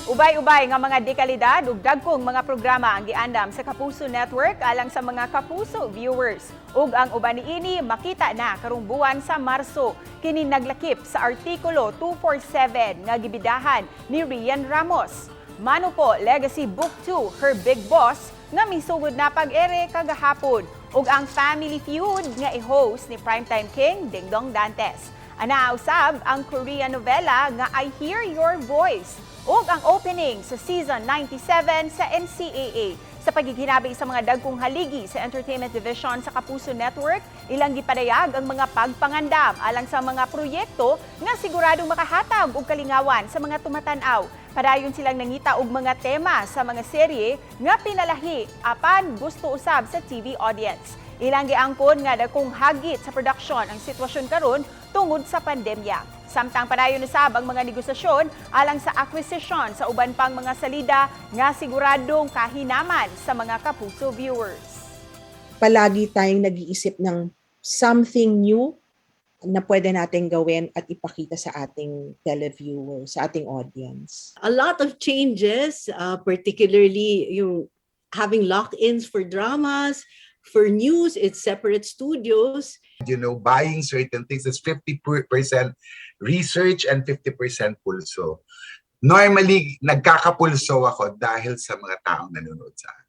Ubay-ubay nga mga dekalidad ug dagkong mga programa ang giandam sa Kapuso Network alang sa mga Kapuso viewers. Ug ang uban niini makita na karong buwan sa Marso kini naglakip sa artikulo 247 nga gibidahan ni Rian Ramos. Mano po Legacy Book 2 Her Big Boss nga misugod na pag-ere kagahapon ug ang Family Feud nga i-host ni Primetime King Dingdong Dantes. Anausab ang Korean novela nga I Hear Your Voice ug ang opening sa season 97 sa NCAA. Sa pagighinabing sa mga dagkong haligi sa Entertainment Division sa Kapuso Network, ilang gipadayag ang mga pagpangandam alang sa mga proyekto nga siguradong makahatag og kalingawan sa mga tumatan-aw. Padayon silang nangita og mga tema sa mga serye nga pinalahi apan gusto usab sa TV audience. Ilang giangkon nga dakong hagit sa production ang sitwasyon karon tungod sa pandemya. Samtang padayon usab ang mga negosasyon alang sa acquisition sa uban pang mga salida nga siguradong kahinaman sa mga Kapuso viewers. Palagi tayong nag-iisip ng something new na pwede natin gawin at ipakita sa ating televiewers, sa ating audience. A lot of changes, particularly yung having lock-ins for dramas, for news, it's separate studios. Buying certain things, it's 50% research and 50% pulso. Normally, nagkakapulso ako dahil sa mga taong nanonood sa akin.